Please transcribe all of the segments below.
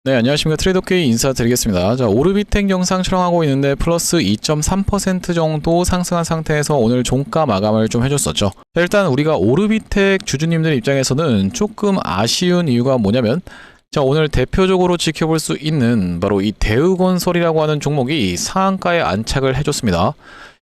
네, 안녕하십니까. 트레이더K 인사드리겠습니다. 자, 오르비텍 영상 촬영하고 있는데 플러스 2.3% 정도 상승한 상태에서 오늘 종가 마감을 좀 해줬었죠. 자, 일단 우리가 오르비텍 주주님들 입장에서는 조금 아쉬운 이유가 뭐냐면, 자, 오늘 대표적으로 지켜볼 수 있는 바로 이 대우건설이라고 하는 종목이 상한가에 안착을 해줬습니다.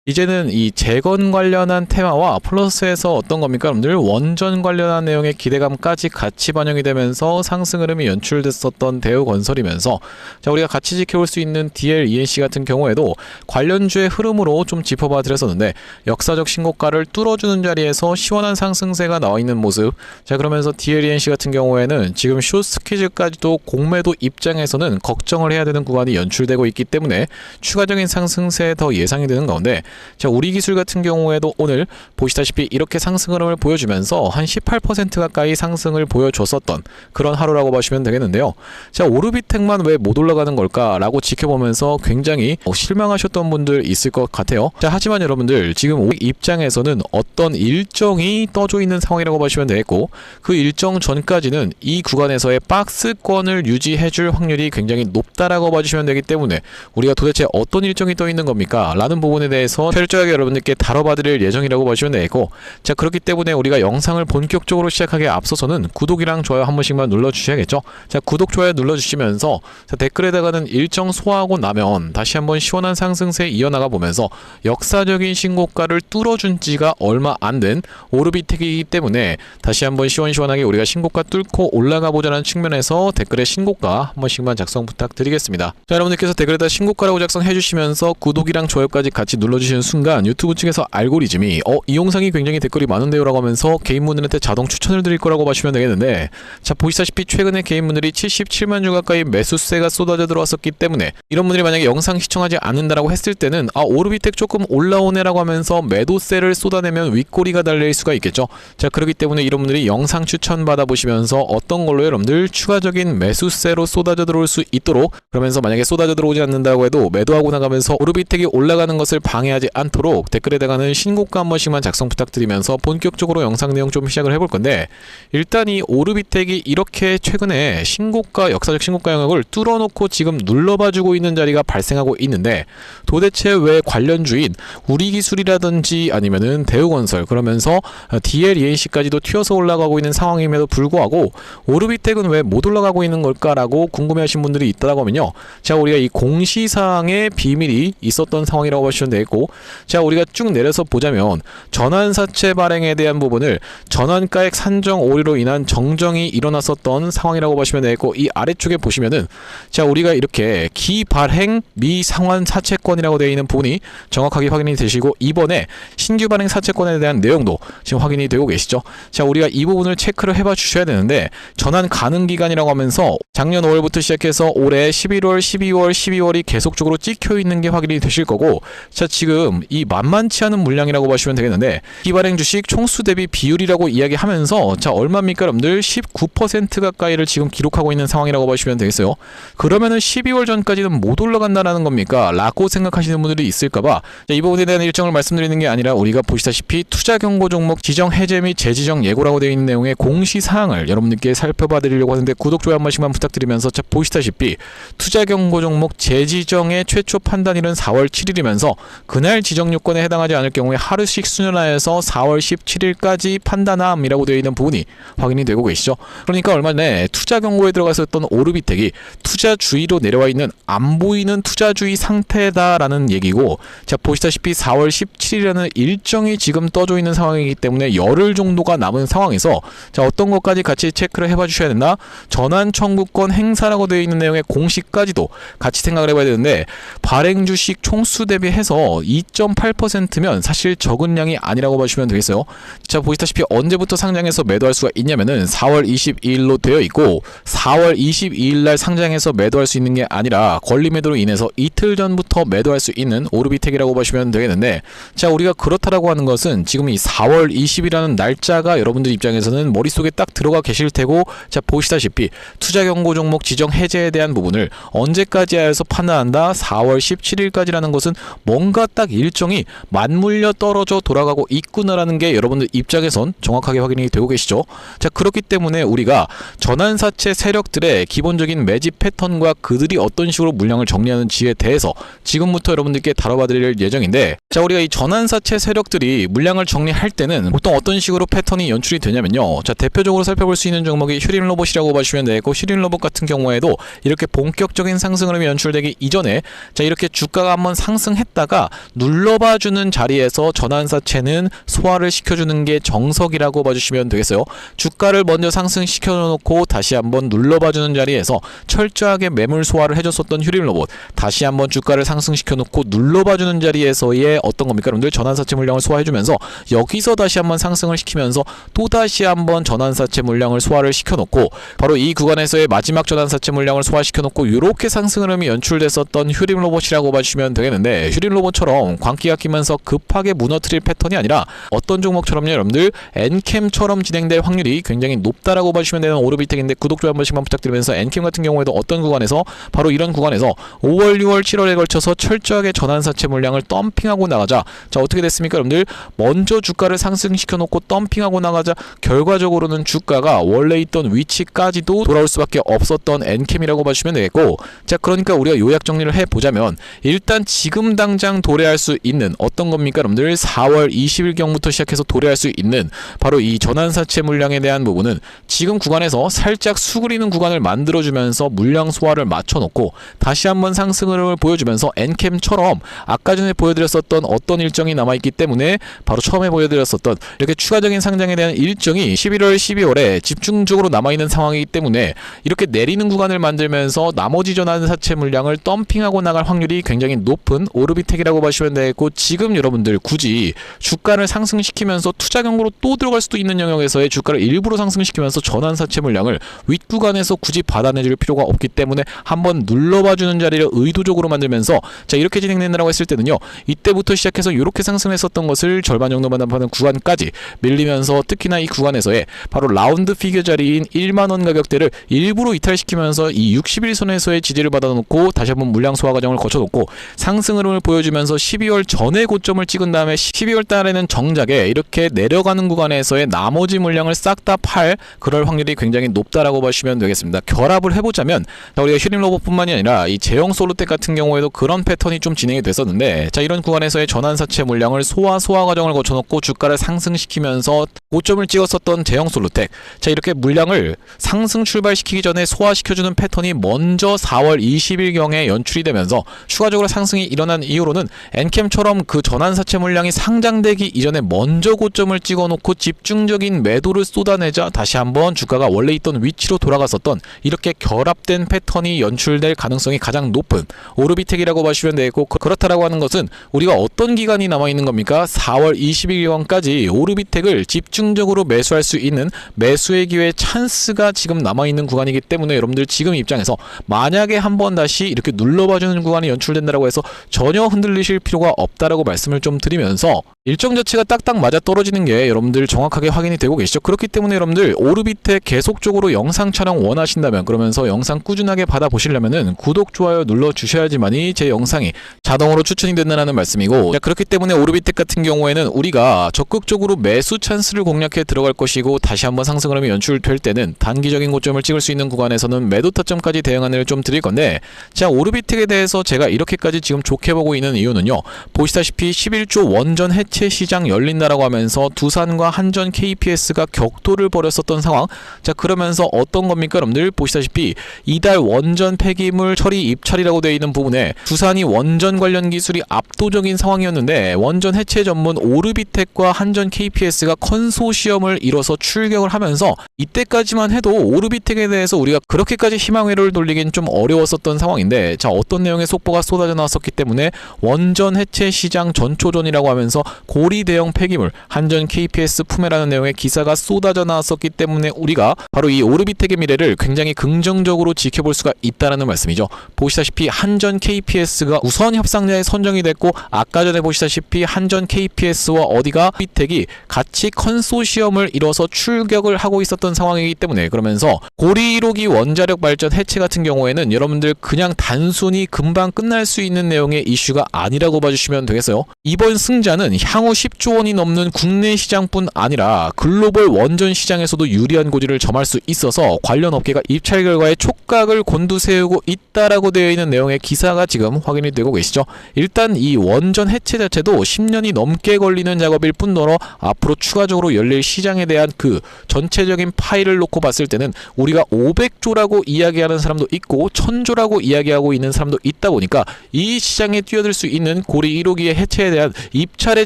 이제는 이 재건 관련한 테마와 플러스에서 어떤 겁니까? 여러분들 원전 관련한 내용의 기대감까지 같이 반영이 되면서 상승 흐름이 연출됐었던 대우건설이면서, 자, 우리가 같이 지켜볼 수 있는 DL-ENC 같은 경우에도 관련주의 흐름으로 좀 짚어봐 드렸었는데 역사적 신고가를 뚫어주는 자리에서 시원한 상승세가 나와 있는 모습. 자, 그러면서 DL-ENC 같은 경우에는 지금 숏스퀴즈까지도 공매도 입장에서는 걱정을 해야 되는 구간이 연출되고 있기 때문에 추가적인 상승세 더 예상이 되는 가운데, 자, 우리기술 같은 경우에도 오늘 보시다시피 이렇게 상승 흐름을 보여주면서 한 18% 가까이 상승을 보여줬었던 그런 하루라고 보시면 되겠는데요. 자, 오르비텍만 왜 못 올라가는 걸까 라고 지켜보면서 굉장히 실망하셨던 분들 있을 것 같아요. 자, 하지만 여러분들 지금 입장에서는 어떤 일정이 떠져 있는 상황이라고 보시면 되겠고, 그 일정 전까지는 이 구간에서의 박스권을 유지해줄 확률이 굉장히 높다라고 봐주시면 되기 때문에 우리가 도대체 어떤 일정이 떠 있는 겁니까? 라는 부분에 대해서 철저하게 여러분들께 다뤄봐드릴 예정이라고 보시면 되고, 자, 그렇기 때문에 우리가 영상을 본격적으로 시작하기에 앞서서는 구독이랑 좋아요 한 번씩만 눌러주셔야겠죠. 자, 구독, 좋아요 눌러주시면서, 자, 댓글에다가는 일정 소화하고 나면 다시 한번 시원한 상승세 이어나가 보면서 역사적인 신고가를 뚫어준 지가 얼마 안 된 오르비텍이기 때문에 다시 한번 시원시원하게 우리가 신고가 뚫고 올라가 보자는 측면에서 댓글에 신고가 한 번씩만 작성 부탁드리겠습니다. 자, 여러분들께서 댓글에다 신고가라고 작성해 주시면서 구독이랑 좋아요까지 같이 눌러주시는 순간 유튜브 측에서 알고리즘이 이 영상이 굉장히 댓글이 많은데요 라고 하면서 개인분들한테 자동 추천을 드릴 거라고 보시면 되겠는데, 자, 보시다시피 최근에 개인분들이 77만 주 가까이 매수세가 쏟아져 들어왔었기 때문에 이런 분들이 만약에 영상 시청하지 않는다라고 했을 때는 오르비텍 조금 올라오네 라고 하면서 매도세를 쏟아내면 윗꼬리가 달릴 수가 있겠죠. 자, 그렇기 때문에 이런 분들이 영상 추천 받아 보시면서 어떤 걸로 여러분들 추가적인 매수세로 쏟아져 들어올 수 있도록, 그러면서 만약에 쏟아져 들어오지 않는다고 해도 매도하고 나가면서 오르비텍이 올라가는 것을 방해하지 않도록 댓글에다가는 신고가 한 번씩만 작성 부탁드리면서 본격적으로 영상 내용 좀 시작을 해볼 건데, 일단 이 오르비텍이 이렇게 최근에 신고가, 역사적 신고가 영역을 뚫어놓고 지금 눌러봐주고 있는 자리가 발생하고 있는데, 도대체 왜 관련주인 우리기술이라든지 아니면은 대우건설, 그러면서 DL-ENC까지도 튀어서 올라가고 있는 상황임에도 불구하고 오르비텍은 왜 못 올라가고 있는 걸까라고 궁금해하신 분들이 있다고 하면요, 자, 우리가 이 공시사항의 비밀이 있었던 상황이라고 보시면 되겠고, 자, 우리가 쭉 내려서 보자면 전환사채 발행에 대한 부분을 전환가액 산정 오류로 인한 정정이 일어났었던 상황이라고 보시면 되겠고, 이 아래쪽에 보시면은, 자, 우리가 이렇게 기발행 미상환 사채권이라고 되어 있는 부분이 정확하게 확인이 되시고, 이번에 신규 발행 사채권에 대한 내용도 지금 확인이 되고 계시죠. 자, 우리가 이 부분을 체크를 해봐 주셔야 되는데, 전환 가능 기간이라고 하면서 작년 5월부터 시작해서 올해 11월, 12월, 12월이 계속적으로 찍혀 있는 게 확인이 되실 거고, 자, 지금 이 만만치 않은 물량이라고 보시면 되겠는데, 기발행 주식 총수 대비 비율이라고 이야기하면서, 자, 얼마입니까 여러분들? 19% 가까이를 지금 기록하고 있는 상황이라고 보시면 되겠어요. 그러면은 12월 전까지는 못 올라간다라는 겁니까? 라고 생각하시는 분들이 있을까봐, 이 부분에 대한 일정을 말씀드리는 게 아니라 우리가 보시다시피 투자 경고 종목 지정 해제 및 재지정 예고라고 되어 있는 내용의 공시사항을 여러분들께 살펴봐 드리려고 하는데, 구독, 좋아요 한 번씩만 부탁드리면서, 자, 보시다시피 투자 경고 종목 재지정의 최초 판단일은 4월 7일이면서 그날 지정 요건에 해당하지 않을 경우에 하루씩 수년하여서 4월 17일까지 판단함이라고 되어 있는 부분이 확인이 되고 계시죠. 그러니까 얼마 전에 투자 경고에 들어갔었던 오르비텍이 투자주의로 내려와 있는 안 보이는 투자주의 상태다라는 얘기고, 자, 보시다시피 4월 17일이라는 일정이 지금 떠져 있는 상황이기 때문에 열흘 정도가 남은 상황에서, 자, 어떤 것까지 같이 체크를 해봐 주셔야 된다. 전환 청구권 행사라고 되어 있는 내용의 공시까지도 같이 생각을 해봐야 되는데, 발행 주식 총수 대비해서 2.8%면 사실 적은 양이 아니라고 보시면 되겠어요. 자, 보시다시피 언제부터 상장해서 매도할 수가 있냐면은 4월 22일로 되어 있고, 4월 22일 날 상장해서 매도할 수 있는 게 아니라 권리 매도로 인해서 이틀 전부터 매도할 수 있는 오르비텍이라고 보시면 되겠는데, 자, 우리가 그렇다라고 하는 것은 지금 이 4월 20일이라는 날짜가 여러분들 입장에서는 머릿속에 딱 들어가 계실 테고, 자, 보시다시피 투자 경고 종목 지정 해제에 대한 부분을 언제까지 하여서 판단한다? 4월 17일까지라는 것은 뭔가 딱 살짝 일정이 맞물려 떨어져 돌아가고 있구나라는 게 여러분들 입장에선 정확하게 확인이 되고 계시죠. 자, 그렇기 때문에 우리가 전환사채 세력들의 기본적인 매집 패턴과 그들이 어떤 식으로 물량을 정리하는지에 대해서 지금부터 여러분들께 다뤄봐 드릴 예정인데, 자, 우리가 이 전환사채 세력들이 물량을 정리할 때는 보통 어떤 식으로 패턴이 연출이 되냐면요. 자, 대표적으로 살펴볼 수 있는 종목이 휴림로봇이라고 보시면 되고, 휴림로봇 같은 경우에도 이렇게 본격적인 상승 흐름이 연출되기 이전에 자, 이렇게 주가가 한번 상승했다가 눌러봐주는 자리에서 전환사채는 소화를 시켜주는 게 정석이라고 봐주시면 되겠어요. 주가를 먼저 상승시켜 놓고 다시 한번 눌러봐주는 자리에서 철저하게 매물 소화를 해줬었던 휴림로봇, 다시 한번 주가를 상승시켜 놓고 눌러봐주는 자리에서의 어떤 겁니까? 여러분들 전환사채 물량을 소화해주면서 여기서 다시 한번 상승을 시키면서 또 다시 한번 전환사채 물량을 소화를 시켜놓고 바로 이 구간에서의 마지막 전환사채 물량을 소화시켜놓고 이렇게 상승 흐름이 연출됐었던 휴림로봇이라고 봐주시면 되겠는데, 휴림로봇처럼 광기가 끼면서 급하게 무너뜨릴 패턴이 아니라 어떤 종목처럼요, 여러분들 엔캠처럼 진행될 확률이 굉장히 높다라고 봐주시면 되는 오르비텍인데, 구독, 좋아요 한 번씩만 부탁드리면서 엔캠 같은 경우에도 어떤 구간에서 바로 이런 구간에서 5월, 6월, 7월에 걸쳐서 철저하게 전환사채 물량을 덤핑하고 나가자. 자, 어떻게 됐습니까, 여러분들? 먼저 주가를 상승시켜 놓고 덤핑하고 나가자 결과적으로는 주가가 원래 있던 위치까지도 돌아올 수밖에 없었던 엔캠이라고 봐주시면 되겠고, 자, 그러니까 우리가 요약 정리를 해보자면 일단 지금 당장 도래할 수 있는 어떤 겁니까, 여러분들? 4월 20일경부터 시작해서 도래할 수 있는 바로 이 전환사채 물량에 대한 부분은 지금 구간에서 살짝 수그리는 구간을 만들어주면서 물량 소화를 맞춰놓고 다시 한번 상승 흐름을 보여주면서 엔캠처럼 아까 전에 보여드렸었던 어떤 일정이 남아있기 때문에 바로 처음에 보여드렸었던 이렇게 추가적인 상장에 대한 일정이 11월, 12월에 집중적으로 남아있는 상황이기 때문에 이렇게 내리는 구간을 만들면서 나머지 전환사채 물량을 덤핑하고 나갈 확률이 굉장히 높은 오르비텍이라고 보시면 되겠고, 지금 여러분들 굳이 주가를 상승시키면서 투자경으로 또 들어갈 수도 있는 영역에서의 주가를 일부러 상승시키면서 전환사채 물량을 윗구간에서 굳이 받아내줄 필요가 없기 때문에 한번 눌러봐주는 자리를 의도적으로 만들면서 자, 이렇게 진행된다고 했을 때는요, 이때부터 시작해서 이렇게 상승했었던 것을 절반 정도만 남하는 구간까지 밀리면서 특히나 이 구간에서의 바로 라운드 피겨 자리인 1만원 가격대를 일부러 이탈시키면서 이 60일선에서의 지지를 받아놓고 다시 한번 물량 소화 과정을 거쳐놓고 상승 흐름을 보여주면서 12월 전에 고점을 찍은 다음에 12월 달에는 정작에 이렇게 내려가는 구간에서의 나머지 물량을 싹 다 팔 그럴 확률이 굉장히 높다라고 보시면 되겠습니다. 결합을 해보자면 자, 우리가 휴림로봇뿐만이 아니라 이 제형 솔루텍 같은 경우에도 그런 패턴이 좀 진행이 됐었는데, 자, 이런 구간에서의 전환사채 물량을 소화 과정을 거쳐놓고 주가를 상승시키면서 고점을 찍었었던 제형 솔루텍, 자, 이렇게 물량을 상승 출발시키기 전에 소화시켜주는 패턴이 먼저 4월 20일경에 연출이 되면서 추가적으로 상승이 일어난 이후로는 엔캠처럼 그 전환사채 물량이 상장되기 이전에 먼저 고점을 찍어놓고 집중적인 매도를 쏟아내자 다시 한번 주가가 원래 있던 위치로 돌아갔었던 이렇게 결합된 패턴이 연출될 가능성이 가장 높은 오르비텍이라고 보시면 되겠고, 그렇다라고 하는 것은 우리가 어떤 기간이 남아있는 겁니까? 4월 20일경까지 오르비텍을 집중적으로 매수할 수 있는 매수의 기회 찬스가 지금 남아있는 구간이기 때문에 여러분들 지금 입장에서 만약에 한번 다시 이렇게 눌러봐주는 구간이 연출된다고 해서 전혀 흔들리실 필요가 없다라고 말씀을 좀 드리면서 일정 자체가 딱딱 맞아 떨어지는 게 여러분들 정확하게 확인이 되고 계시죠. 그렇기 때문에 여러분들 오르비텍 계속적으로 영상 촬영 원하신다면, 그러면서 영상 꾸준하게 받아보시려면은 구독, 좋아요 눌러주셔야지만이 제 영상이 자동으로 추천이 된다는 말씀이고, 자, 그렇기 때문에 오르비텍 같은 경우에는 우리가 적극적으로 매수 찬스를 공략해 들어갈 것이고, 다시 한번 상승 흐름이 연출될 때는 단기적인 고점을 찍을 수 있는 구간에서는 매도 타점까지 대응 안내를 좀 드릴 건데, 자, 오르비텍에 대해서 제가 이렇게까지 지금 좋게 보고 있는 이유는요, 보시다시피 11조 원전 해체 시장 열린다라고 하면서 두산과 한전 KPS가 격돌을 벌였었던 상황. 자, 그러면서 어떤 겁니까, 여러분들? 보시다시피 이달 원전 폐기물 처리 입찰이라고 되어 있는 부분에 두산이 원전 관련 기술이 압도적인 상황이었는데, 원전 해체 전문 오르비텍과 한전 KPS가 컨소시엄을 이뤄서 출격을 하면서 이때까지만 해도 오르비텍에 대해서 우리가 그렇게까지 희망회로를 돌리긴 좀 어려웠었던 상황인데, 자, 어떤 내용의 속보가 쏟아져 나왔었기 때문에 원전 해체 시장 전초전이라고 하면서 고리 대형 폐기물 한전 KPS 품에라는 내용의 기사가 쏟아져 나왔었기 때문에 우리가 바로 이 오르비텍의 미래를 굉장히 긍정적으로 지켜볼 수가 있다는 말씀이죠. 보시다시피 한전 KPS가 우선 협상자에 선정이 됐고, 아까 전에 보시다시피 한전 KPS와 어디가 오르비텍이 같이 컨소시엄을 이뤄서 출격을 하고 있었던 상황이기 때문에, 그러면서 고리 1호기 원자력 발전 해체 같은 경우에는 여러분들 그냥 단순히 금방 끝날 수 있는 내용의 이슈가 아니라고 있다라고 봐주시면 되겠어요. 이번 승자는 향후 10조 원이 넘는 국내 시장뿐 아니라 글로벌 원전 시장에서도 유리한 고지를 점할 수 있어서 관련 업계가 입찰 결과에 촉각을 곤두세우고 있다라고 되어 있는 내용의 기사가 지금 확인이 되고 계시죠. 일단 이 원전 해체 자체도 10년이 넘게 걸리는 작업일 뿐더러 앞으로 추가적으로 열릴 시장에 대한 그 전체적인 파일을 놓고 봤을 때는 우리가 500조라고 이야기하는 사람도 있고 1000조라고 이야기하고 있는 사람도 있다 보니까 이 시장에 뛰어들 수 있는 고리 1호기의 해체에 대한 입찰에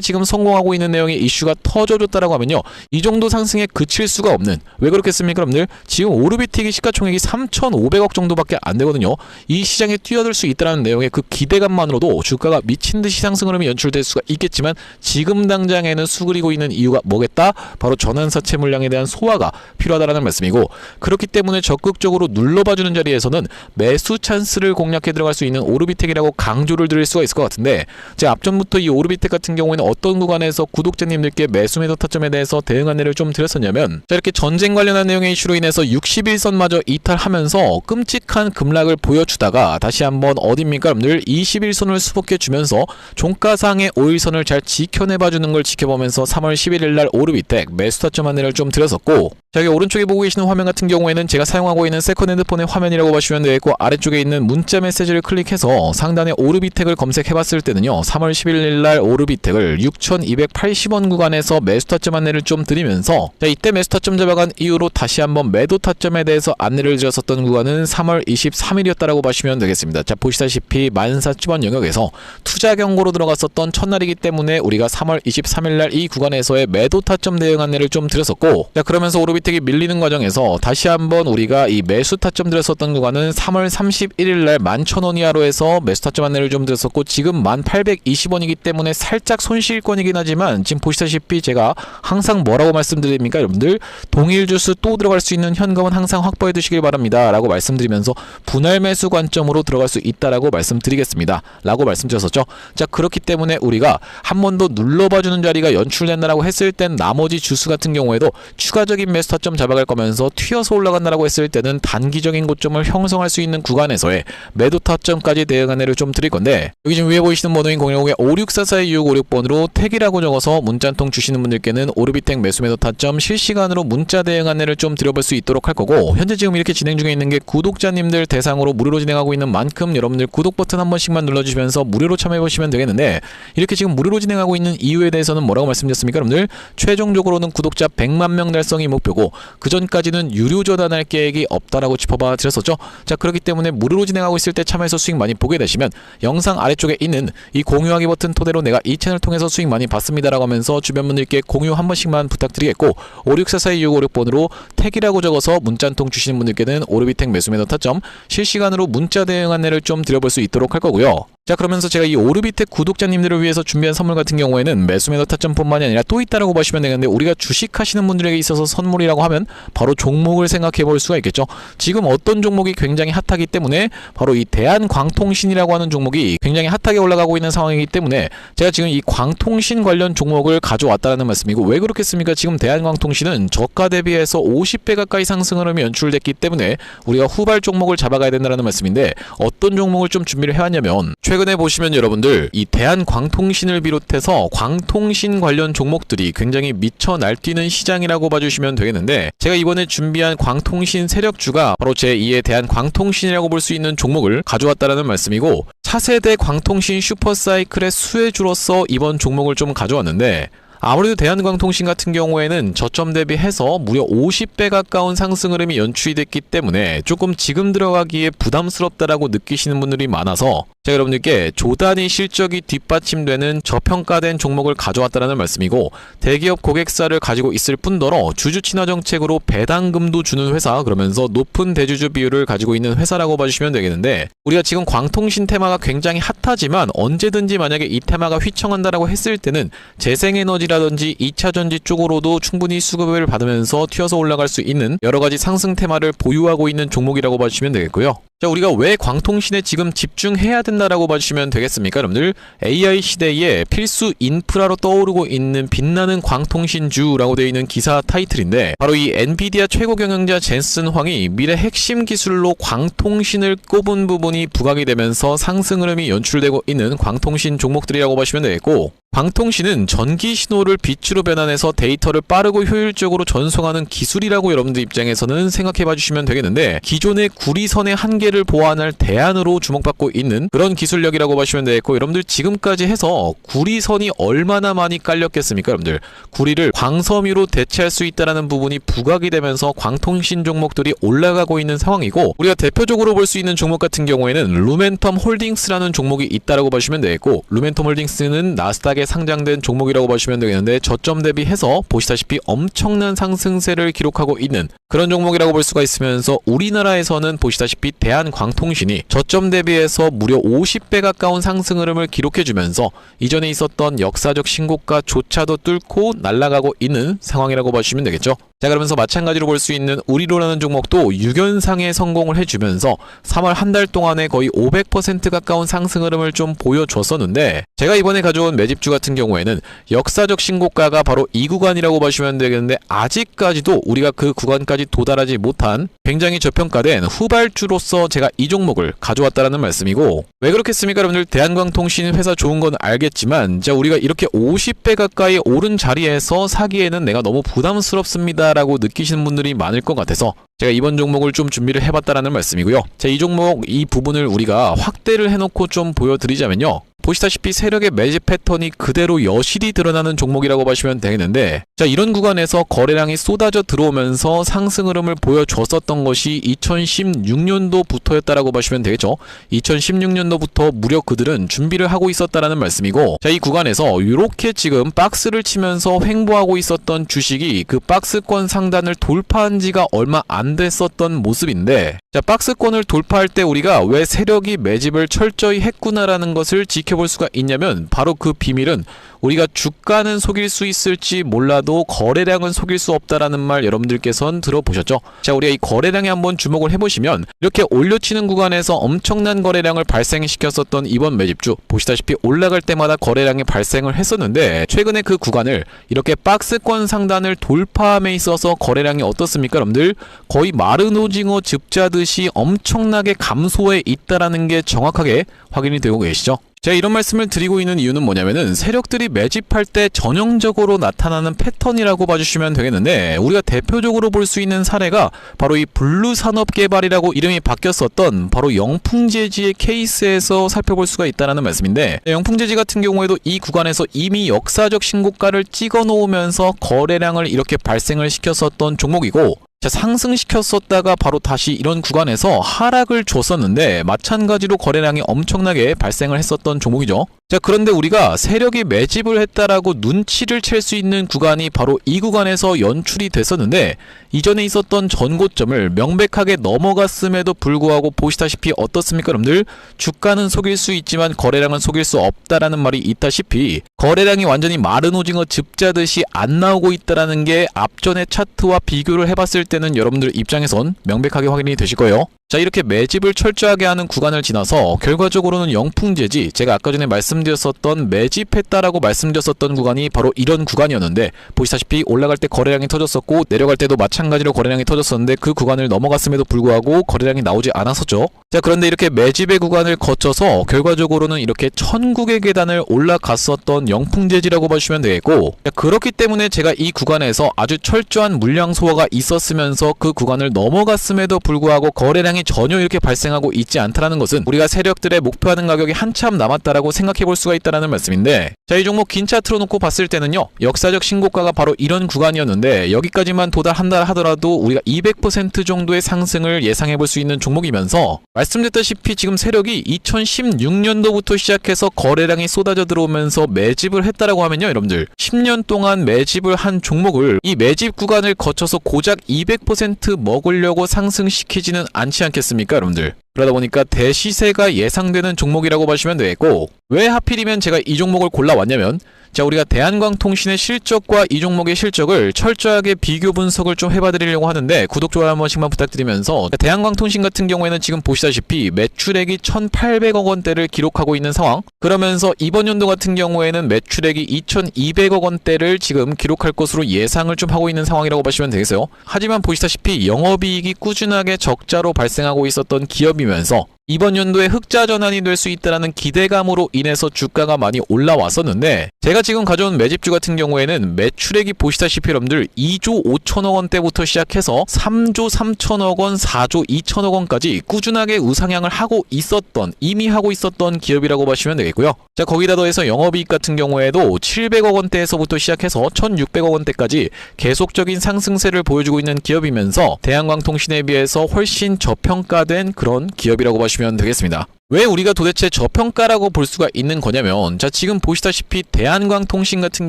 지금 성공하고 있는 내용의 이슈가 터져줬다라고 하면요, 이 정도 상승에 그칠 수가 없는, 왜 그렇겠습니까 여러분들? 지금 오르비틱이 시가총액이 3,500억 정도밖에 안 되거든요. 이 시장에 뛰어들 수 있다는 내용의 그 기대감만으로도 주가가 미친듯이 상승 흐름이 연출될 수가 있겠지만 지금 당장에는 수그리고 있는 이유가 뭐겠다? 바로 전환사채 물량에 대한 소화가 필요하다라는 말씀이고, 그렇기 때문에 적극적으로 눌러봐주는 자리에서는 매수 찬스를 공략해 들어갈 수 있는 오르비텍이라고 강조를 드릴 수가 있을 것 같은데, 제가 앞전부터 이 오르비텍 같은 경우에는 어떤 구간에서 구독자님들께 매수 매도 타점에 대해서 대응 안내를 좀 드렸었냐면, 자, 이렇게 전쟁 관련한 내용의 이슈로 인해서 61선마저 이탈하면서 끔찍한 급락을 보여주다가 다시 한번 어딥니까 여러분들, 21선을 수복해 주면서 종가상의 5일선을 잘 지켜내봐주는 걸 지켜보면서 3월 11일날 오르비텍 매수 타점 안내를 좀 드렸었고, 자, 여기 오른쪽에 보고 계시는 화면 같은 경우에는 제가 사용하고 있는 세컨 핸드폰의 화면이라고 보시면 되겠고, 아래쪽에 있는 문자 메시지를 클릭해서 상단에 오르비텍을 검색해봤을 때는요, 3월 11일날 오르비텍을 6,280원 구간에서 매수 타점 안내를 좀 드리면서, 자, 이때 매수 타점 잡아간 이후로 다시 한번 매도 타점에 대해서 안내를 드렸었던 구간은 3월 23일이었다라고 보시면 되겠습니다. 자, 보시다시피 14,000원 영역에서 투자 경고로 들어갔었던 첫날이기 때문에 우리가 3월 23일날 이 구간에서의 매도 타점 대응 안내를 좀 드렸었고, 자, 그러면서 오르비텍이 밀리는 과정에서 다시 한번 우리가 이 매수 타점 드렸었던 구간은 3월 31일날 11,000원 이하로 해서 매수 타점 안내를 좀 드렸었고, 지금 1,820원이기 때문에 살짝 손실권이긴 하지만 지금 보시다시피 제가 항상 뭐라고 말씀드립니까 여러분들? 동일 주수 또 들어갈 수 있는 현금은 항상 확보해 두시길 바랍니다 라고 말씀드리면서 분할 매수 관점으로 들어갈 수 있다라고 말씀드리겠습니다 라고 말씀드렸었죠. 자, 그렇기 때문에 우리가 한 번 더 눌러봐주는 자리가 연출된다라고 했을 땐 나머지 주수 같은 경우에도 추가적인 매수 타점 잡아갈 거면서 튀어서 올라간다라고 했을 때는 단기적인 고점을 형성할 수 있는 구간에서의 매도 타점까지 대응 안내를 좀 드릴 건데, 여기 지금 위에 보이시는 번호인 010-5644-2656번으로 택이라고 적어서 문자 한 통 주시는 분들께는 오르비텍 매수 매도 타점 실시간으로 문자 대응 안내를 좀 드려볼 수 있도록 할 거고, 현재 지금 이렇게 진행 중에 있는 게 구독자님들 대상으로 무료로 진행하고 있는 만큼 여러분들 구독 버튼 한 번씩만 눌러주시면서 무료로 참여해보시면 되겠는데, 이렇게 지금 무료로 진행하고 있는 이유에 대해서는 뭐라고 말씀드렸습니까 여러분들? 최종적으로는 구독자 100만 명 달성이 목표고 그 전까지는 유료 전환할 계획이 없다라고 짚어봐 드렸었죠. 자, 그렇기 때문에 무료로 진행하고 있을 때 참여해서 수익 많이 보게 되시면 영상 아래쪽에 있는 이 공유하기 버튼 토대로 내가 이 채널 통해서 수익 많이 봤습니다라고 하면서 주변 분들께 공유 한 번씩만 부탁드리겠고, 564425656번으로 택이라고 적어서 문자 한 통 주시는 분들께는 오르비텍 매수 매도 타점 실시간으로 문자 대응 안내를 좀 드려볼 수 있도록 할 거고요. 자, 그러면서 제가 이 오르비텍 구독자님들을 위해서 준비한 선물 같은 경우에는 매수 매도 타점뿐만이 아니라 또 있다라고 보시면 되겠는데, 우리가 주식하시는 분들에게 있어서 선물이라고 하면 바로 종목을 생각해 볼 수가 있겠죠. 지금 어떤 종목이 굉장히 핫하기 때문에 바로 이 대한광통신이라고 하는 종목이 굉장히 핫하게 올라가고 있는 상황이기 때문에 제가 지금 이 광통신 관련 종목을 가져왔다는 말씀이고, 왜 그렇겠습니까? 지금 대한광통신은 저가 대비해서 50배 가까이 상승 흐름이 연출됐기 때문에 우리가 후발 종목을 잡아가야 된다는 말씀인데, 어떤 종목을 좀 준비를 해왔냐면, 최근에 보시면 여러분들 이 대한광통신을 비롯해서 광통신 관련 종목들이 굉장히 미쳐 날뛰는 시장이라고 봐주시면 되겠는데, 제가 이번에 준비한 광통신 세력주가 바로 제2의 대한광통신이라고 볼 수 있는 종목을 가져왔다라는 말씀이고, 차세대 광통신 슈퍼사이클의 수혜주로서 이번 종목을 좀 가져왔는데, 아무래도 대한광통신 같은 경우에는 저점 대비해서 무려 50배 가까운 상승 흐름이 연출이 됐기 때문에 조금 지금 들어가기에 부담스럽다라고 느끼시는 분들이 많아서 제가 여러분들께 조단위 실적이 뒷받침되는 저평가된 종목을 가져왔다는 말씀이고, 대기업 고객사를 가지고 있을 뿐더러 주주 친화 정책으로 배당금도 주는 회사, 그러면서 높은 대주주 비율을 가지고 있는 회사라고 봐주시면 되겠는데, 우리가 지금 광통신 테마가 굉장히 핫하지만 언제든지 만약에 이 테마가 휘청한다라고 했을 때는 재생에너지라든지 2차전지 쪽으로도 충분히 수급을 받으면서 튀어서 올라갈 수 있는 여러가지 상승 테마를 보유하고 있는 종목이라고 봐주시면 되겠고요. 자, 우리가 왜 광통신에 지금 집중해야 된다라고 봐주시면 되겠습니까, 여러분들? AI 시대에 필수 인프라로 떠오르고 있는 빛나는 광통신주라고 되어 있는 기사 타이틀인데, 바로 이 엔비디아 최고 경영자 젠슨 황이 미래 핵심 기술로 광통신을 꼽은 부분이 부각이 되면서 상승 흐름이 연출되고 있는 광통신 종목들이라고 보시면 되겠고, 광통신은 전기 신호를 빛으로 변환해서 데이터를 빠르고 효율적으로 전송하는 기술이라고 여러분들 입장에서는 생각해 봐주시면 되겠는데, 기존의 구리선의 한계를 보완할 대안으로 주목받고 있는 그런 기술력이라고 보시면 되겠고, 여러분들 지금까지 해서 구리선이 얼마나 많이 깔렸겠습니까, 여러분들? 구리를 광섬유로 대체할 수 있다는 부분이 부각이 되면서 광통신 종목들이 올라가고 있는 상황이고, 우리가 대표적으로 볼 수 있는 종목 같은 경우에는 루멘텀 홀딩스라는 종목이 있다라고 보시면 되겠고, 루멘텀 홀딩스는 나스닥에 상장된 종목이라고 보시면 되겠는데, 저점 대비해서 보시다시피 엄청난 상승세를 기록하고 있는 그런 종목이라고 볼 수가 있으면서, 우리나라에서는 보시다시피 대한광통신이 저점 대비해서 무려 50배 가까운 상승 흐름을 기록해주면서 이전에 있었던 역사적 신고가조차도 뚫고 날아가고 있는 상황이라고 보시면 되겠죠. 자, 그러면서 마찬가지로 볼 수 있는 우리로라는 종목도 6연상에 성공을 해주면서 3월 한 달 동안에 거의 500% 가까운 상승 흐름을 좀 보여줬었는데, 제가 이번에 가져온 매집주 같은 경우에는 역사적 신고가가 바로 이 구간이라고 보시면 되겠는데, 아직까지도 우리가 그 구간까지 도달하지 못한 굉장히 저평가된 후발주로서 제가 이 종목을 가져왔다라는 말씀이고, 왜 그렇겠습니까, 여러분들? 대한광통신 회사 좋은 건 알겠지만, 자, 우리가 이렇게 50배 가까이 오른 자리에서 사기에는 내가 너무 부담스럽습니다 라고 느끼시는 분들이 많을 것 같아서 제가 이번 종목을 좀 준비를 해봤다라는 말씀이고요. 자, 이 종목 이 부분을 우리가 확대를 해놓고 좀 보여드리자면요, 보시다시피 세력의 매집 패턴이 그대로 여실히 드러나는 종목이라고 보시면 되겠는데, 자, 이런 구간에서 거래량이 쏟아져 들어오면서 상승 흐름을 보여줬었던 것이 2016년도부터였다라고 보시면 되겠죠. 2016년도부터 무려 그들은 준비를 하고 있었다라는 말씀이고, 자, 이 구간에서 이렇게 지금 박스를 치면서 횡보하고 있었던 주식이 그 박스권 상단을 돌파한 지가 얼마 안 됐었던 모습인데, 자, 박스권을 돌파할 때 우리가 왜 세력이 매집을 철저히 했구나라는 것을 지켜볼 수가 있냐면, 바로 그 비밀은 우리가 주가는 속일 수 있을지 몰라도 거래량은 속일 수 없다라는 말 여러분들께서는 들어보셨죠? 자, 우리가 이 거래량에 한번 주목을 해보시면, 이렇게 올려치는 구간에서 엄청난 거래량을 발생시켰었던 이번 매집주, 보시다시피 올라갈 때마다 거래량이 발생을 했었는데, 최근에 그 구간을 이렇게 박스권 상단을 돌파함에 있어서 거래량이 어떻습니까, 여러분들? 거의 마른 오징어 즙자듯이 엄청나게 감소해 있다라는 게 정확하게 확인이 되고 계시죠? 제가 이런 말씀을 드리고 있는 이유는 뭐냐면은, 세력들이 매집할 때 전형적으로 나타나는 패턴이라고 봐주시면 되겠는데, 우리가 대표적으로 볼 수 있는 사례가 바로 이 블루산업개발이라고 이름이 바뀌었었던 바로 영풍재지의 케이스에서 살펴볼 수가 있다는 말씀인데, 영풍재지 같은 경우에도 이 구간에서 이미 역사적 신고가를 찍어 놓으면서 거래량을 이렇게 발생을 시켰었던 종목이고, 자, 상승시켰었다가 바로 다시 이런 구간에서 하락을 줬었는데, 마찬가지로 거래량이 엄청나게 발생을 했었던 종목이죠. 자, 그런데 우리가 세력이 매집을 했다라고 눈치를 챌 수 있는 구간이 바로 이 구간에서 연출이 됐었는데, 이전에 있었던 전고점을 명백하게 넘어갔음에도 불구하고 보시다시피 어떻습니까, 여러분들? 주가는 속일 수 있지만 거래량은 속일 수 없다라는 말이 있다시피, 거래량이 완전히 마른 오징어 즙자듯이 안 나오고 있다라는 게 앞전의 차트와 비교를 해봤을 때는 여러분들 입장에선 명백하게 확인이 되실 거예요. 자, 이렇게 매집을 철저하게 하는 구간을 지나서 결과적으로는 영풍재지, 제가 아까 전에 말씀드렸었던 매집했다라고 말씀드렸었던 구간이 바로 이런 구간이었는데, 보시다시피 올라갈 때 거래량이 터졌었고 내려갈 때도 마찬가지로 거래량이 터졌었는데, 그 구간을 넘어갔음에도 불구하고 거래량이 나오지 않았었죠. 자, 그런데 이렇게 매집의 구간을 거쳐서 결과적으로는 이렇게 천국의 계단을 올라갔었던 영풍재지라고 보시면 되겠고, 자, 그렇기 때문에 제가 이 구간에서 아주 철저한 물량 소화가 있었으면서 그 구간을 넘어갔음에도 불구하고 거래량이 전혀 이렇게 발생하고 있지 않다라는 것은, 우리가 세력들의 목표하는 가격이 한참 남았다라고 생각해 볼 수가 있다는 말씀인데, 자, 이 종목 긴 차트로 놓고 봤을 때는요, 역사적 신고가가 바로 이런 구간이었는데, 여기까지만 도달한다 하더라도 우리가 200% 정도의 상승을 예상해 볼 수 있는 종목이면서, 말씀드렸다시피 지금 세력이 2016년도부터 시작해서 거래량이 쏟아져 들어오면서 매집을 했다라고 하면요, 여러분들 10년 동안 매집을 한 종목을 이 매집 구간을 거쳐서 고작 200% 먹으려고 상승시키지는 않지 않겠습니까, 여러분들? 그러다 보니까 대시세가 예상되는 종목이라고 보시면 되겠고, 왜 하필이면 제가 이 종목을 골라왔냐면, 자, 우리가 대한광통신의 실적과 이 종목의 실적을 철저하게 비교 분석을 좀 해봐드리려고 하는데 구독, 좋아요 한 번씩만 부탁드리면서 대한광통신 같은 경우에는 지금 보시다시피 매출액이 1,800억 원대를 기록하고 있는 상황, 그러면서 이번 연도 같은 경우에는 매출액이 2,200억 원대를 지금 기록할 것으로 예상을 좀 하고 있는 상황이라고 보시면 되겠어요. 하지만 보시다시피 영업이익이 꾸준하게 적자로 발생하고 있었던 기업이면서 이번 연도에 흑자 전환이 될 수 있다는 기대감으로 인해서 주가가 많이 올라왔었는데, 제가 지금 가져온 매집주 같은 경우에는 매출액이 보시다시피 여러분들 2조 5천억 원대부터 시작해서 3조 3천억 원, 4조 2천억 원까지 꾸준하게 우상향을 하고 있었던, 이미 하고 있었던 기업이라고 보시면 되겠고요. 자, 거기다 더해서 영업이익 같은 경우에도 700억 원대에서부터 시작해서 1,600억 원대까지 계속적인 상승세를 보여주고 있는 기업이면서 대한광통신에 비해서 훨씬 저평가된 그런 기업이라고 보시면 되겠습니다. 왜 우리가 도대체 저평가라고 볼 수가 있는 거냐면, 자, 지금 보시다시피 대한광통신 같은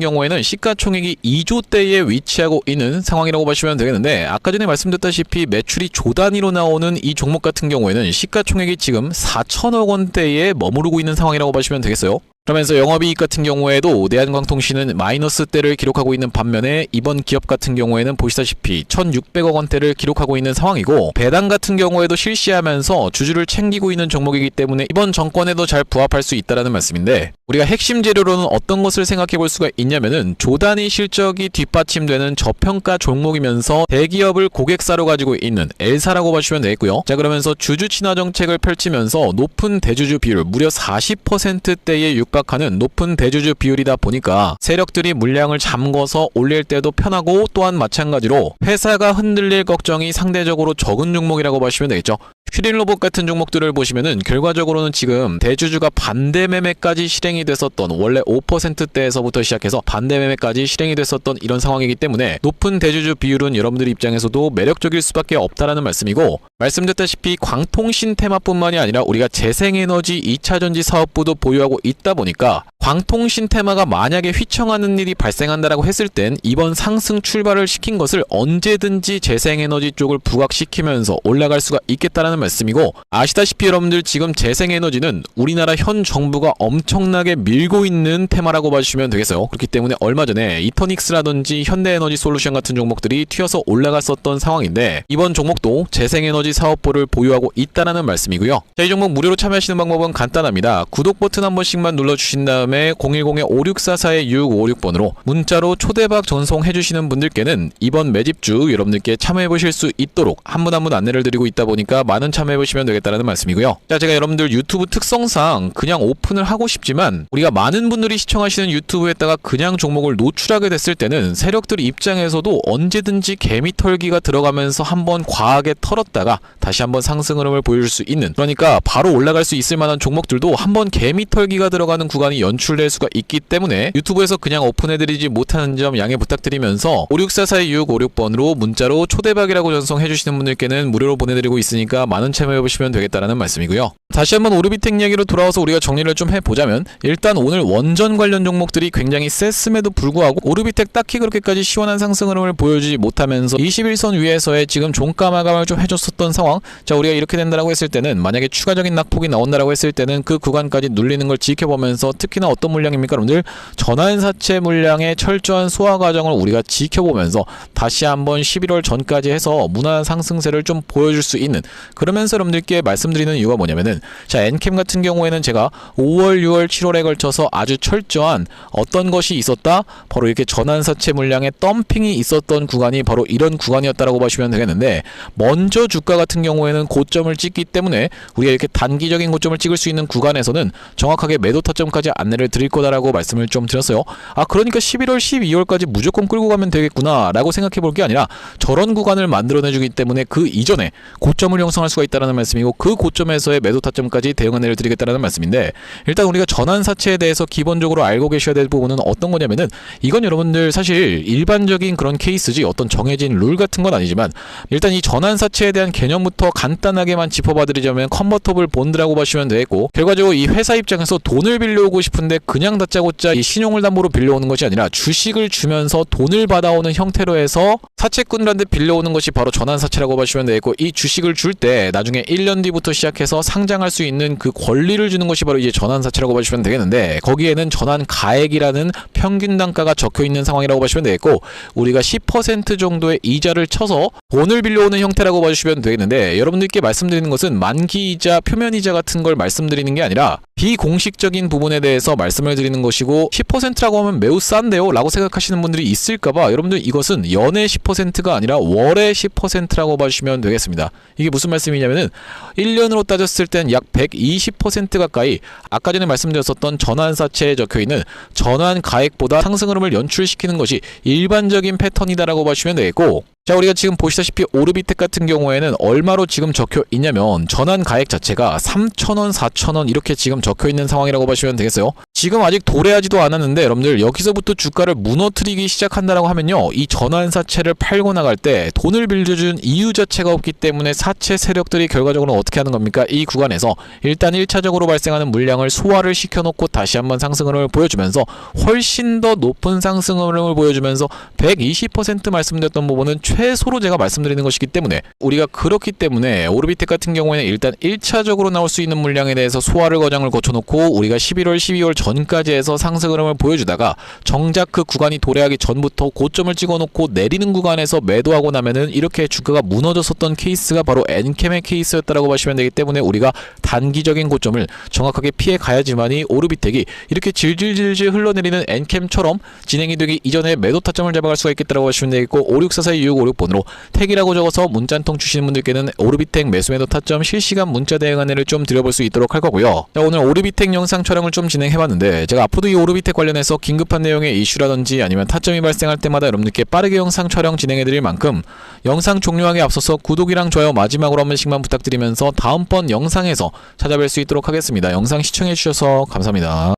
경우에는 시가총액이 2조대에 위치하고 있는 상황이라고 보시면 되겠는데, 아까 전에 말씀드렸다시피 매출이 조 단위로 나오는 이 종목 같은 경우에는 시가총액이 지금 4천억 원대에 머무르고 있는 상황이라고 보시면 되겠어요. 그러면서 영업이익 같은 경우에도 대한광통신은 마이너스대를 기록하고 있는 반면에 이번 기업 같은 경우에는 보시다시피 1,600억 원대를 기록하고 있는 상황이고, 배당 같은 경우에도 실시하면서 주주를 챙기고 있는 종목이기 때문에 이번 정권에도 잘 부합할 수 있다는 말씀인데, 우리가 핵심 재료로는 어떤 것을 생각해 볼 수가 있냐면은 조단위 실적이 뒷받침되는 저평가 종목이면서 대기업을 고객사로 가지고 있는 L사라고 보시면 되겠고요. 자, 그러면서 주주 친화 정책을 펼치면서 높은 대주주 비율, 무려 40%대에 육박하는 높은 대주주 비율이다 보니까 세력들이 물량을 잠궈서 올릴 때도 편하고, 또한 마찬가지로 회사가 흔들릴 걱정이 상대적으로 적은 종목이라고 보시면 되겠죠. 큐린로봇 같은 종목들을 보시면은 결과적으로는 지금 대주주가 반대 매매까지 실행이 됐었던, 원래 5%대에서부터 시작해서 반대 매매까지 실행이 됐었던 이런 상황이기 때문에 높은 대주주 비율은 여러분들 입장에서도 매력적일 수밖에 없다라는 말씀이고, 말씀드렸다시피 광통신 테마뿐만이 아니라 우리가 재생에너지 2차전지 사업부도 보유하고 있다 보니까 광통신 테마가 만약에 휘청하는 일이 발생한다라고 했을 땐 이번 상승 출발을 시킨 것을 언제든지 재생에너지 쪽을 부각시키면서 올라갈 수가 있겠다라는 말씀이고, 아시다시피 여러분들 지금 재생에너지는 우리나라 현 정부가 엄청나게 밀고 있는 테마라고 봐주시면 되겠어요. 그렇기 때문에 얼마 전에 이터닉스라든지 현대에너지 솔루션 같은 종목들이 튀어서 올라갔었던 상황인데, 이번 종목도 재생에너지 사업부를 보유하고 있다라는 말씀이고요. 자, 이 종목 무료로 참여하시는 방법은 간단합니다. 구독 버튼 한 번씩만 눌러주신 다음에 010-5644-6656번으로 문자로 초대박 전송해주시는 분들께는 이번 매집주 여러분들께 참여해보실 수 있도록 한 분 한 분 안내를 드리고 있다 보니까 많은 참여해보시면 되겠다는 말씀이고요. 자, 제가 여러분들 유튜브 특성상 그냥 오픈을 하고 싶지만 우리가 많은 분들이 시청하시는 유튜브에다가 그냥 종목을 노출하게 됐을 때는 세력들 입장에서도 언제든지 개미 털기가 들어가면서 한번 과하게 털었다가 다시 한번 상승 흐름을 보여줄 수 있는, 그러니까 바로 올라갈 수 있을 만한 종목들도 한번 개미 털기가 들어가는 구간이 연출될 수가 있기 때문에 유튜브에서 그냥 오픈해드리지 못하는 점 양해 부탁드리면서 564-4656번으로 문자로 초대박이라고 전송해주시는 분들께는 무료로 보내드리고 있으니까 많은 참여해보시면 되겠다는 말씀이고요. 다시 한번 오르비텍 이야기로 돌아와서 우리가 정리를 좀 해보자면, 일단 오늘 원전 관련 종목들이 굉장히 셌음에도 불구하고 오르비텍 딱히 그렇게까지 시원한 상승 흐름을 보여주지 못하면서 21선 위에서의 지금 종가 마감을 좀 해줬었던 상황. 자, 우리가 이렇게 된다라고 했을 때는, 만약에 추가적인 낙폭이 나온다라고 했을 때는 그 구간까지 눌리는 걸 지켜보면서, 특히나 어떤 물량입니까 여러분들? 전환사채 물량의 철저한 소화 과정을 우리가 지켜보면서 다시 한번 11월 전까지 해서 무난한 상승세를 좀 보여줄 수 있는, 그러면서 여러분들께 말씀드리는 이유가 뭐냐면은, 자, 엔캠 같은 경우에는 제가 5월, 6월, 7월에 걸쳐서 아주 철저한 어떤 것이 있었다? 바로 이렇게 전환사채 물량의 덤핑이 있었던 구간이 바로 이런 구간이었다라고 보시면 되겠는데, 먼저 주가 같은 경우에는 고점을 찍기 때문에 우리가 이렇게 단기적인 고점을 찍을 수 있는 구간에서는 정확하게 매도 타점까지 안내를 드릴 거다라고 말씀을 좀 드렸어요. 아, 그러니까 11월, 12월까지 무조건 끌고 가면 되겠구나 라고 생각해 볼 게 아니라, 저런 구간을 만들어내주기 때문에 그 이전에 고점을 형성할 수가 있다는 말씀이고, 그 고점에서의 매도 타점까지 대응 안내를 드리겠다는 말씀인데, 일단 우리가 전환사채에 대해서 기본적으로 알고 계셔야 될 부분은 어떤 거냐면은, 이건 여러분들 사실 일반적인 그런 케이스지 어떤 정해진 룰 같은 건 아니지만, 일단 이 전환사채에 대한 개념부터 간단하게만 짚어봐드리자면 컨버터블 본드라고 보시면 되겠고, 결과적으로 이 회사 입장에서 돈을 빌려오고 싶은데 그냥 다짜고짜 이 신용을 담보로 빌려오는 것이 아니라 주식을 주면서 돈을 받아오는 형태로 해서 사채꾼들한테 빌려오는 것이 바로 전환사채라고 보시면 되겠고, 이 주식을 줄 때 나중에 1년 뒤부터 시작해서 상장할 수 있는 그 권리를 주는 것이 바로 이제 전환사채라고 보시면 되겠는데, 거기에는 전환가액이라는 평균 단가가 적혀있는 상황이라고 보시면 되겠고, 우리가 10% 정도의 이자를 쳐서 돈을 빌려오는 형태라고 봐주시면 되겠는데, 여러분들께 말씀드리는 것은 만기이자 표면이자 같은 걸 말씀드리는 게 아니라 비공식적인 부분에 대해서 말씀을 드리는 것이고, 10%라고 하면 매우 싼데요 라고 생각하시는 분들이 있을까봐 여러분들 이것은 연의 10%가 아니라 월의 10%라고 봐주시면 되겠습니다. 이게 무슨 말씀이냐면은 1년으로 따졌을 땐 약 120% 가까이 아까 전에 말씀드렸었던 전환사채에 적혀있는 전환가액보다 상승 흐름을 연출시키는 것이 일반적인 패턴이다라고 봐주시면 되겠고, 자, 우리가 지금 보시다시피 오르비텍 같은 경우에는 얼마로 지금 적혀 있냐면 전환가액 자체가 3,000원, 4,000원 이렇게 지금 적혀 있는 상황이라고 보시면 되겠어요. 지금 아직 도래하지도 않았는데 여러분들 여기서부터 주가를 무너뜨리기 시작한다라고 하면요, 이 전환사채를 팔고 나갈 때 돈을 빌려준 이유 자체가 없기 때문에 사채 세력들이 결과적으로 어떻게 하는 겁니까? 이 구간에서 일단 1차적으로 발생하는 물량을 소화를 시켜놓고 다시 한번 상승 흐름을 보여주면서 훨씬 더 높은 상승 흐름을 보여주면서 120% 말씀드렸던 부분은 최소로 제가 말씀드리는 것이기 때문에, 우리가 그렇기 때문에 오르비텍 같은 경우에는 일단 1차적으로 나올 수 있는 물량에 대해서 소화를 과정을 거쳐놓고 우리가 11월, 12월 전까지 해서 상승 흐름을 보여주다가 정작 그 구간이 도래하기 전부터 고점을 찍어놓고 내리는 구간에서 매도하고 나면은 이렇게 주가가 무너졌었던 케이스가 바로 엔캠의 케이스였다라고 보시면 되기 때문에, 우리가 단기적인 고점을 정확하게 피해 가야지만이 오르비텍이 이렇게 질질질질 흘러내리는 엔캠처럼 진행이 되기 이전에 매도 타점을 잡아갈 수가 있겠다라고 보시면 되겠고, 56442656번으로 택이라고 적어서 문자 한 통 주시는 분들께는 오르비텍 매수매도 타점 실시간 문자 대응 안내를 좀 드려볼 수 있도록 할 거고요. 자, 오늘 오르비텍 영상 촬영을 좀 진행해봤는데, 제가 앞으로도 이 오르비텍 관련해서 긴급한 내용의 이슈라든지 아니면 타점이 발생할 때마다 여러분들께 빠르게 영상 촬영 진행해드릴 만큼 영상 종료하기 앞서서 구독이랑 좋아요 마지막으로 한 번씩만 부탁드리면서 다음번 영상에서 찾아뵐 수 있도록 하겠습니다. 영상 시청해주셔서 감사합니다.